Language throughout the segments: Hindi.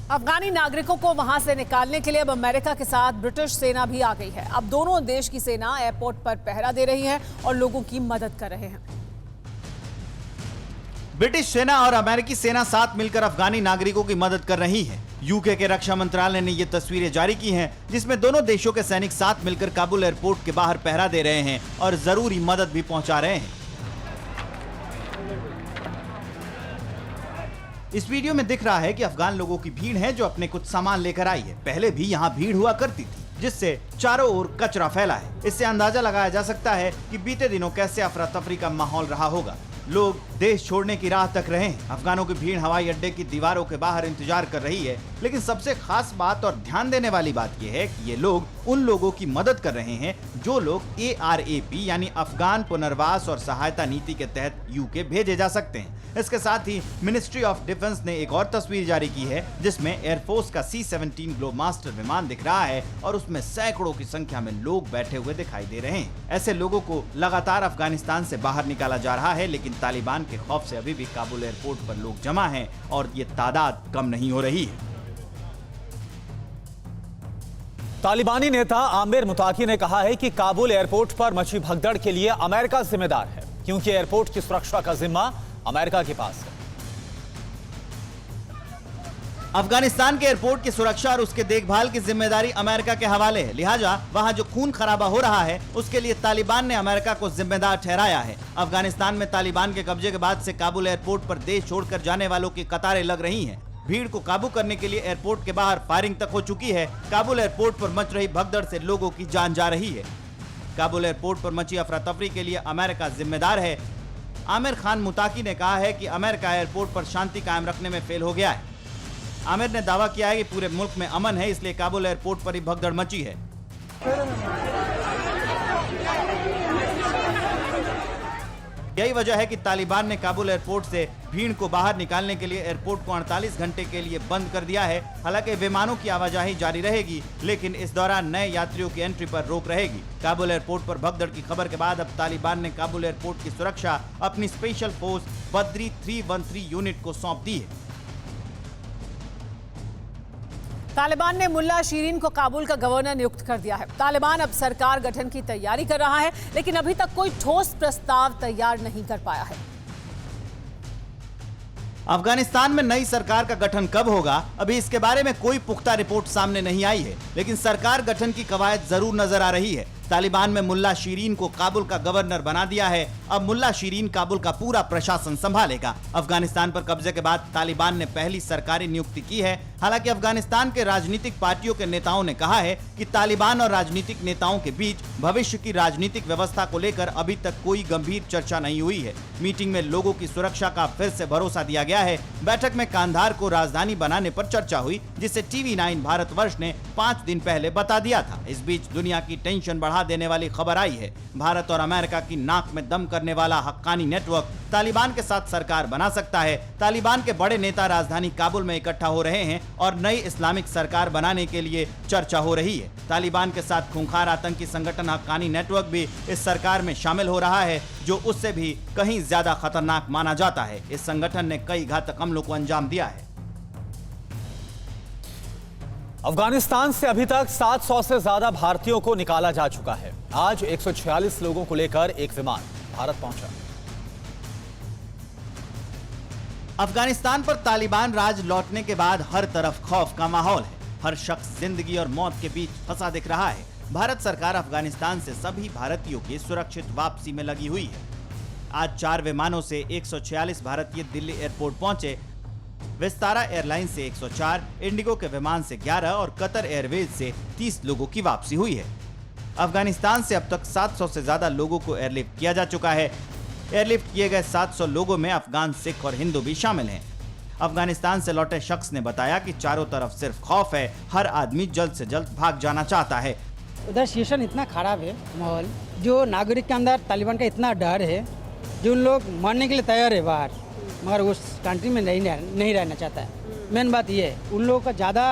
अफगानी नागरिकों को वहां से निकालने के लिए अब अमेरिका के साथ ब्रिटिश सेना भी आ गई है। अब दोनों देश की सेना एयरपोर्ट पर पहरा दे रही है और लोगों की मदद कर रहे हैं। ब्रिटिश सेना और अमेरिकी सेना साथ मिलकर अफगानी नागरिकों की मदद कर रही है। यूके के रक्षा मंत्रालय ने ये तस्वीरें जारी की हैं, जिसमें दोनों देशों के सैनिक साथ मिलकर काबुल एयरपोर्ट के बाहर पहरा दे रहे हैं और जरूरी मदद भी पहुंचा रहे हैं। इस वीडियो में दिख रहा है कि अफगान लोगों की भीड़ है जो अपने कुछ सामान लेकर आई है। पहले भी यहाँ भीड़ हुआ करती थी, जिससे चारों ओर कचरा फैला है। इससे अंदाजा लगाया जा सकता है कि बीते दिनों कैसे अफरा तफरी का माहौल रहा होगा। लोग देश छोड़ने की राह तक रहे हैं। अफगानों की भीड़ हवाई अड्डे की दीवारों के बाहर इंतजार कर रही है, लेकिन सबसे खास बात और ध्यान देने वाली बात यह है कि ये लोग उन लोगों की मदद कर रहे हैं जो लोग ARAP यानी अफगान पुनर्वास और सहायता नीति के तहत यूके भेजे जा सकते हैं। इसके साथ ही मिनिस्ट्री ऑफ डिफेंस ने एक और तस्वीर जारी की है, जिसमें एयरफोर्स का C-17 ग्लोबमास्टर विमान दिख रहा है और उसमें सैकड़ों की संख्या में लोग बैठे हुए दिखाई दे रहे हैं। ऐसे लोगों को लगातार अफगानिस्तान से बाहर निकाला जा रहा है, लेकिन तालिबान के खौफ से अभी भी काबुल एयरपोर्ट पर लोग जमा हैं और ये तादाद कम नहीं हो रही है। तालिबानी नेता आमिर मुताकी ने कहा है कि काबुल एयरपोर्ट पर मची भगदड़ के लिए अमेरिका जिम्मेदार है, क्योंकि एयरपोर्ट की सुरक्षा का जिम्मा अमेरिका के पास है। अफगानिस्तान के एयरपोर्ट की सुरक्षा और उसके देखभाल की जिम्मेदारी अमेरिका के हवाले है, लिहाजा वहां जो खून खराबा हो रहा है उसके लिए तालिबान ने अमेरिका को जिम्मेदार ठहराया है। अफगानिस्तान में तालिबान के कब्जे के बाद से काबुल एयरपोर्ट पर देश छोड़कर जाने वालों की कतारें लग रही हैं। भीड़ को काबू करने के लिए एयरपोर्ट के बाहर फायरिंग तक हो चुकी है। काबुल एयरपोर्ट पर मच रही भगदड़ से लोगों की जान जा रही है। काबुल एयरपोर्ट पर मची अफरा तफरी के लिए अमेरिका जिम्मेदार है। आमिर खान मुताकी ने कहा है कि अमेरिका एयरपोर्ट पर शांति कायम रखने में फेल हो गया है। आमिर ने दावा किया है कि पूरे मुल्क में अमन है, इसलिए काबुल एयरपोर्ट पर ही भगदड़ मची है। यही वजह है कि तालिबान ने काबुल एयरपोर्ट से भीड़ को बाहर निकालने के लिए एयरपोर्ट को 48 घंटे के लिए बंद कर दिया है। हालांकि विमानों की आवाजाही जारी रहेगी, लेकिन इस दौरान नए यात्रियों की एंट्री पर रोक रहेगी। काबुल एयरपोर्ट पर भगदड़ की खबर के बाद अब तालिबान ने काबुल एयरपोर्ट की सुरक्षा अपनी स्पेशल फोर्स बद्री 313 यूनिट को सौंप दी है। तालिबान ने मुल्ला शीरीन को काबुल का गवर्नर नियुक्त कर दिया है। तालिबान अब सरकार गठन की तैयारी कर रहा है, लेकिन अभी तक कोई ठोस प्रस्ताव तैयार नहीं कर पाया है। अफगानिस्तान में नई सरकार का गठन कब होगा, अभी इसके बारे में कोई पुख्ता रिपोर्ट सामने नहीं आई है, लेकिन सरकार गठन की कवायद जरूर नजर आ रही है। तालिबान में मुल्ला शीरीन को काबुल का गवर्नर बना दिया है। अब मुल्ला शीरीन काबुल का पूरा प्रशासन संभालेगा। अफगानिस्तान पर कब्जे के बाद तालिबान ने पहली सरकारी नियुक्ति की है। हालांकि अफगानिस्तान के राजनीतिक पार्टियों के नेताओं ने कहा है कि तालिबान और राजनीतिक नेताओं के बीच भविष्य की राजनीतिक व्यवस्था को लेकर अभी तक कोई गंभीर चर्चा नहीं हुई है। मीटिंग में लोगों की सुरक्षा का फिर से भरोसा दिया गया है। बैठक में कांधार को राजधानी बनाने पर चर्चा हुई, जिसे TV9 भारतवर्ष ने 5 दिन पहले बता दिया था। इस बीच दुनिया की टेंशन बढ़ा देने वाली खबर आई है। भारत और अमेरिका की नाक में दम करने वाला हक्कानी नेटवर्क तालिबान के साथ सरकार बना सकता है। तालिबान के बड़े नेता राजधानी काबुल में इकट्ठा हो रहे हैं और नई इस्लामिक सरकार बनाने के लिए चर्चा हो रही है। तालिबान के साथ खूंखार आतंकी संगठन हक्कानी नेटवर्क भी इस सरकार में शामिल हो रहा है, जो उससे भी कहीं ज्यादा खतरनाक माना जाता है। इस संगठन ने कई घातक हमलों को अंजाम दिया है। अफगानिस्तान से अभी तक 700 से ज्यादा भारतीयों को निकाला जा चुका है। आज 146 लोगों को लेकर एक विमान भारत पहुंचा। अफगानिस्तान पर तालिबान राज लौटने के बाद हर तरफ खौफ का माहौल है। हर शख्स जिंदगी और मौत के बीच फंसा दिख रहा है। भारत सरकार अफगानिस्तान से सभी भारतीयों की सुरक्षित वापसी में लगी हुई है। आज 4 विमानों से 146 भारतीय दिल्ली एयरपोर्ट पहुंचे। विस्तारा एयरलाइंस से 104, इंडिगो के विमान से 11 और कतर एयरवेज से 30 लोगों की वापसी हुई है। अफगानिस्तान से अब तक 700 से ज्यादा लोगों को एयरलिफ्ट किया जा चुका है। एयरलिफ्ट किए गए 700 लोगों में अफगान, सिख और हिंदू भी शामिल हैं। अफगानिस्तान से लौटे शख्स ने बताया कि चारों तरफ सिर्फ खौफ है। हर आदमी जल्द से जल्द भाग जाना चाहता है। उधर सिचुएशन इतना खराब है, माहौल, जो नागरिक के अंदर तालिबान का इतना डर है, जो उन लोग मरने के लिए तैयार है बाहर, मगर उस कंट्री में नहीं रहना चाहता है। मेन बात ये है, उन लोगों का ज़्यादा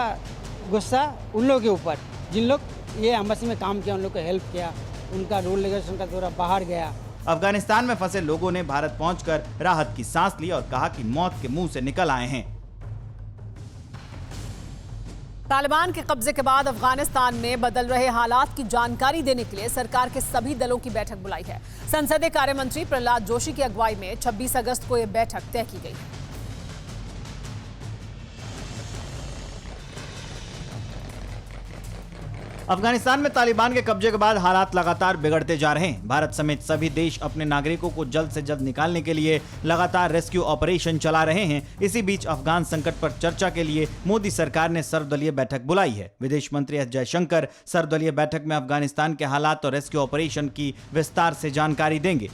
गुस्सा उन लोगों के ऊपर, जिन लोग ये एम्बेसी में काम किया, उन लोग को हेल्प किया, उनका रूल रेगुलेशन का थोड़ा बाहर गया। अफगानिस्तान में फंसे लोगों ने भारत पहुंचकर राहत की सांस ली और कहा कि मौत के मुंह से निकल आए हैं। तालिबान के कब्जे के बाद अफगानिस्तान में बदल रहे हालात की जानकारी देने के लिए सरकार के सभी दलों की बैठक बुलाई है। संसदीय कार्य मंत्री प्रहलाद जोशी की अगुवाई में 26 अगस्त को यह बैठक तय की गई है। अफगानिस्तान में तालिबान के कब्जे के बाद हालात लगातार बिगड़ते जा रहे हैं। भारत समेत सभी देश अपने नागरिकों को जल्द से जल्द निकालने के लिए लगातार रेस्क्यू ऑपरेशन चला रहे हैं। इसी बीच अफगान संकट पर चर्चा के लिए मोदी सरकार ने सर्वदलीय बैठक बुलाई है। विदेश मंत्री एस जयशंकर सर्वदलीय बैठक में अफगानिस्तान के हालात और रेस्क्यू ऑपरेशन की विस्तार से जानकारी देंगे।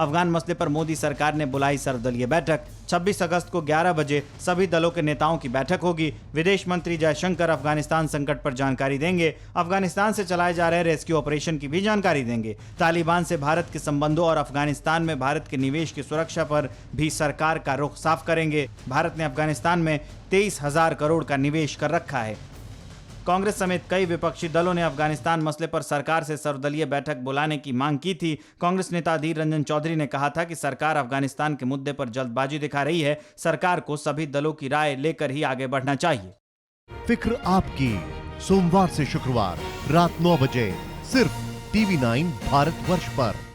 अफगान मसले पर मोदी सरकार ने बुलाई सर्वदलीय बैठक। 26 अगस्त को 11 बजे सभी दलों के नेताओं की बैठक होगी। विदेश मंत्री जयशंकर अफगानिस्तान संकट पर जानकारी देंगे। अफगानिस्तान से चलाए जा रहे रेस्क्यू ऑपरेशन की भी जानकारी देंगे। तालिबान से भारत के संबंधों और अफगानिस्तान में भारत के निवेश की सुरक्षा पर भी सरकार का रुख साफ करेंगे। भारत ने अफगानिस्तान में 23,000 करोड़ का निवेश कर रखा है। कांग्रेस समेत कई विपक्षी दलों ने अफगानिस्तान मसले पर सरकार से सर्वदलीय बैठक बुलाने की मांग की थी। कांग्रेस नेता अधीर रंजन चौधरी ने कहा था कि सरकार अफगानिस्तान के मुद्दे पर जल्दबाजी दिखा रही है। सरकार को सभी दलों की राय लेकर ही आगे बढ़ना चाहिए। फिक्र आपकी, सोमवार से शुक्रवार रात 9 बजे सिर्फ TV9 भारतवर्ष पर।